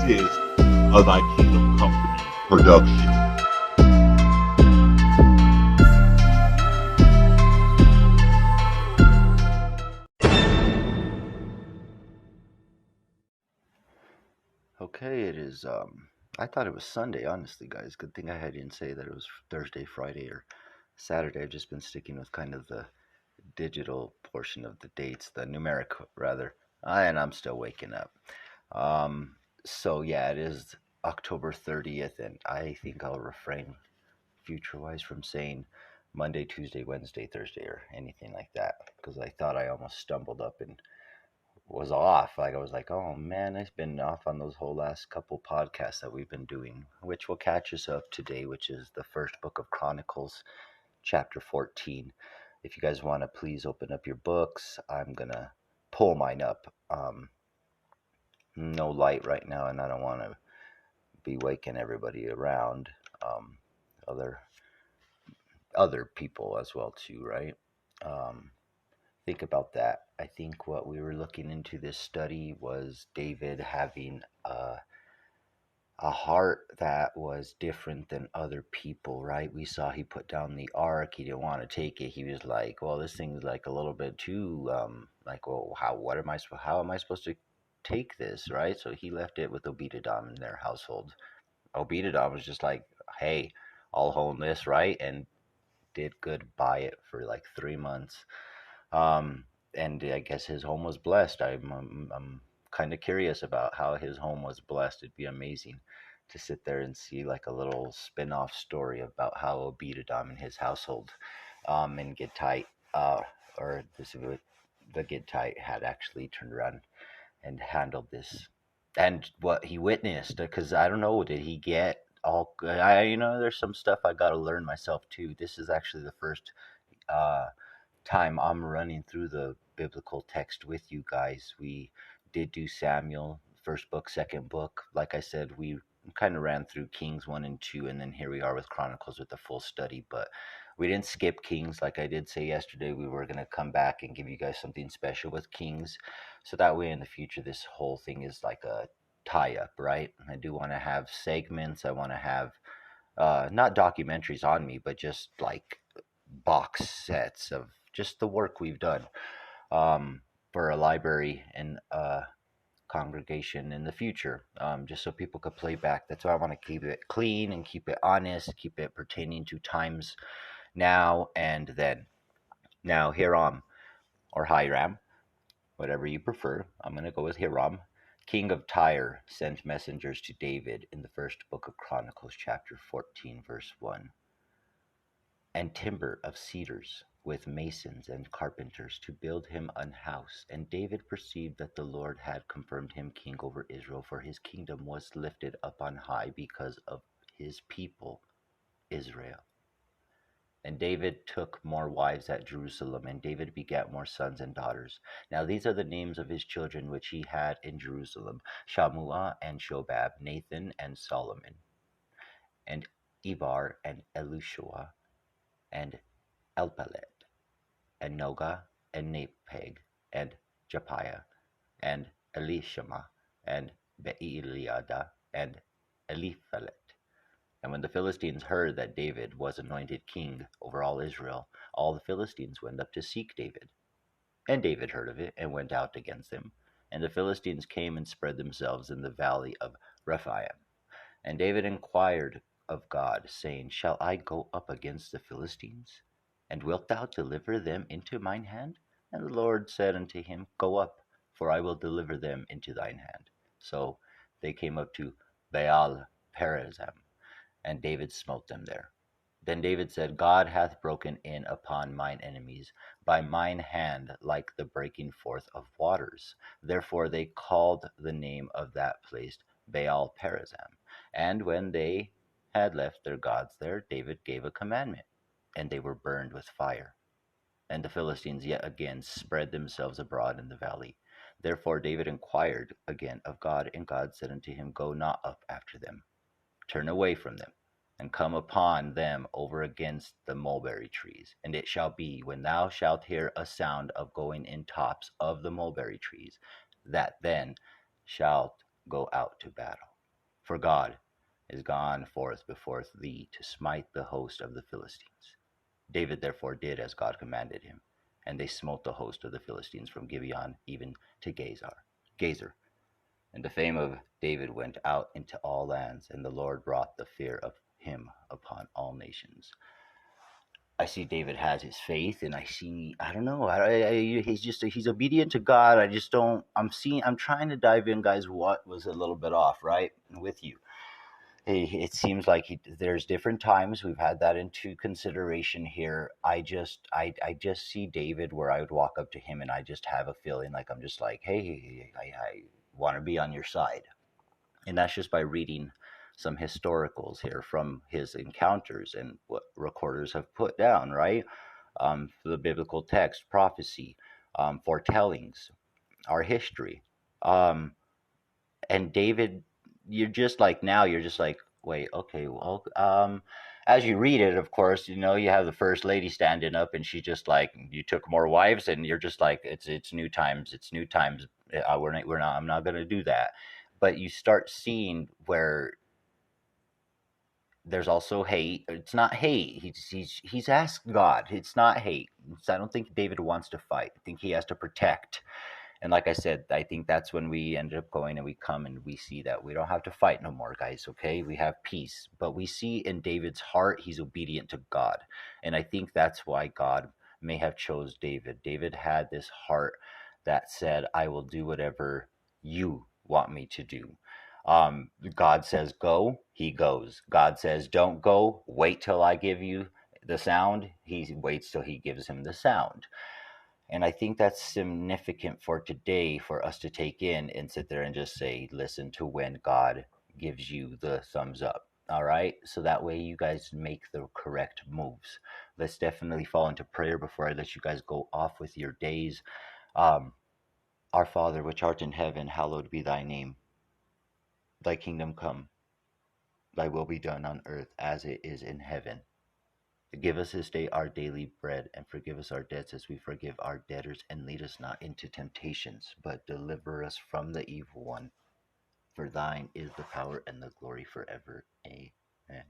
is a Thy Kingdom Company production. Okay, it is, I thought it was Sunday, honestly, guys. Good thing I didn't say that it was Thursday, Friday, or Saturday. I've just been sticking with kind of the digital portion of the dates, the numeric, rather. And I'm still waking up. So, yeah, it is October 30th, and I think I'll refrain future-wise from saying Monday, Tuesday, Wednesday, Thursday, or anything like that, because I thought I almost stumbled up and was off. Like I was like, oh man, I've been off on those whole last couple podcasts that we've been doing, which will catch us up today, which is the first book of Chronicles, chapter 14. If you guys want to please open up your books, I'm gonna pull mine up. No light right now, and I don't want to be waking everybody around. Other people as well too, right? Think about that. I think what we were looking into this study was David having a heart that was different than other people, right? We saw he put down the ark. He didn't want to take it. He was like, well, this thing's like a little bit too, like, well, how am I supposed to take this, right? So he left it with Obededom in their household. Obededom was just like, hey, I'll hold this, right? And did good by it for like 3 months. And I guess his home was blessed. I'm kind of curious about how his home was blessed. It'd be amazing to sit there and see like a little spin-off story about how Obededom and his household, and Gittite, or the Gittite had actually turned around and handled this, and what he witnessed. Because I don't know, did he get all? There's some stuff I got to learn myself too. This is actually the first time I'm running through the biblical text with you guys. We did do Samuel, first book, second book. Like I said, we kind of ran through Kings 1 and 2, and then here we are with Chronicles with the full study. But we didn't skip Kings. Like I did say yesterday, we were going to come back and give you guys something special with Kings. So that way in the future, this whole thing is like a tie-up, right? I do want to have segments. I want to have not documentaries on me, but just like box sets of just the work we've done for a library and a congregation in the future, just so people could play back. That's why I want to keep it clean and keep it honest, keep it pertaining to times now and then. Now, Hiram, or Hiram, whatever you prefer, I'm going to go with Hiram, king of Tyre, sent messengers to David in the first book of Chronicles, chapter 14, verse 1. And timber of cedars, with masons and carpenters, to build him an house. And David perceived that the Lord had confirmed him king over Israel, for his kingdom was lifted up on high because of his people Israel. And David took more wives at Jerusalem, and David begat more sons and daughters. Now these are the names of his children which he had in Jerusalem: Shammua and Shobab, Nathan and Solomon, and Ibhar and Elishua, and Elpalet, and Nogah, and Nepheg, and Japhia, and Elishama, and Beeliada, and Eliphalet. And when the Philistines heard that David was anointed king over all Israel, all the Philistines went up to seek David. And David heard of it, and went out against them. And the Philistines came and spread themselves in the valley of Rephaim. And David inquired of God, saying, Shall I go up against the Philistines? And wilt thou deliver them into mine hand? And the Lord said unto him, Go up, for I will deliver them into thine hand. So they came up to Baalperazim, and David smote them there. Then David said, God hath broken in upon mine enemies by mine hand like the breaking forth of waters. Therefore they called the name of that place Baalperazim. And when they had left their gods there, David gave a commandment, and they were burned with fire. And the Philistines yet again spread themselves abroad in the valley. Therefore David inquired again of God, and God said unto him, Go not up after them, turn away from them, and come upon them over against the mulberry trees. And it shall be, when thou shalt hear a sound of going in tops of the mulberry trees, that then shalt go out to battle. For God is gone forth before thee to smite the host of the Philistines. David therefore did as God commanded him, and they smote the host of the Philistines from Gibeon even to Gazer. And the fame of David went out into all lands, and the Lord brought the fear of him upon all nations. I see David has his faith, and I don't know, he's obedient to God. I'm trying to dive in, guys, what was a little bit off, right, with you. It seems like there's different times we've had that into consideration here. I just see David where I would walk up to him and I just have a feeling like I'm just like, hey, I want to be on your side. And that's just by reading some historicals here from his encounters and what recorders have put down, right? The biblical text, prophecy, foretellings, our history. And David, you're just like, wait, okay, well, as you read it, of course, you have the first lady standing up, and she's just like, you took more wives, and you're just like, it's new times, it's new times. I'm not gonna do that. But you start seeing where there's also hate. It's not hate. He's asked God. It's not hate. I don't think David wants to fight. I think he has to protect. And like I said, I think that's when we ended up going and we come and we see that we don't have to fight no more, guys, okay? We have peace. But we see in David's heart, he's obedient to God. And I think that's why God may have chose David. David had this heart that said, I will do whatever you want me to do. God says go, he goes. God says don't go, wait till I give you the sound. He waits till he gives him the sound. And I think that's significant for today for us to take in and sit there and just say, listen to when God gives you the thumbs up. All right. So that way you guys make the correct moves. Let's definitely fall into prayer before I let you guys go off with your days. Our Father, which art in heaven, hallowed be thy name. Thy kingdom come, thy will be done on earth as it is in heaven. Give us this day our daily bread, and forgive us our debts as we forgive our debtors, and lead us not into temptations, but deliver us from the evil one. For thine is the power and the glory forever. Amen.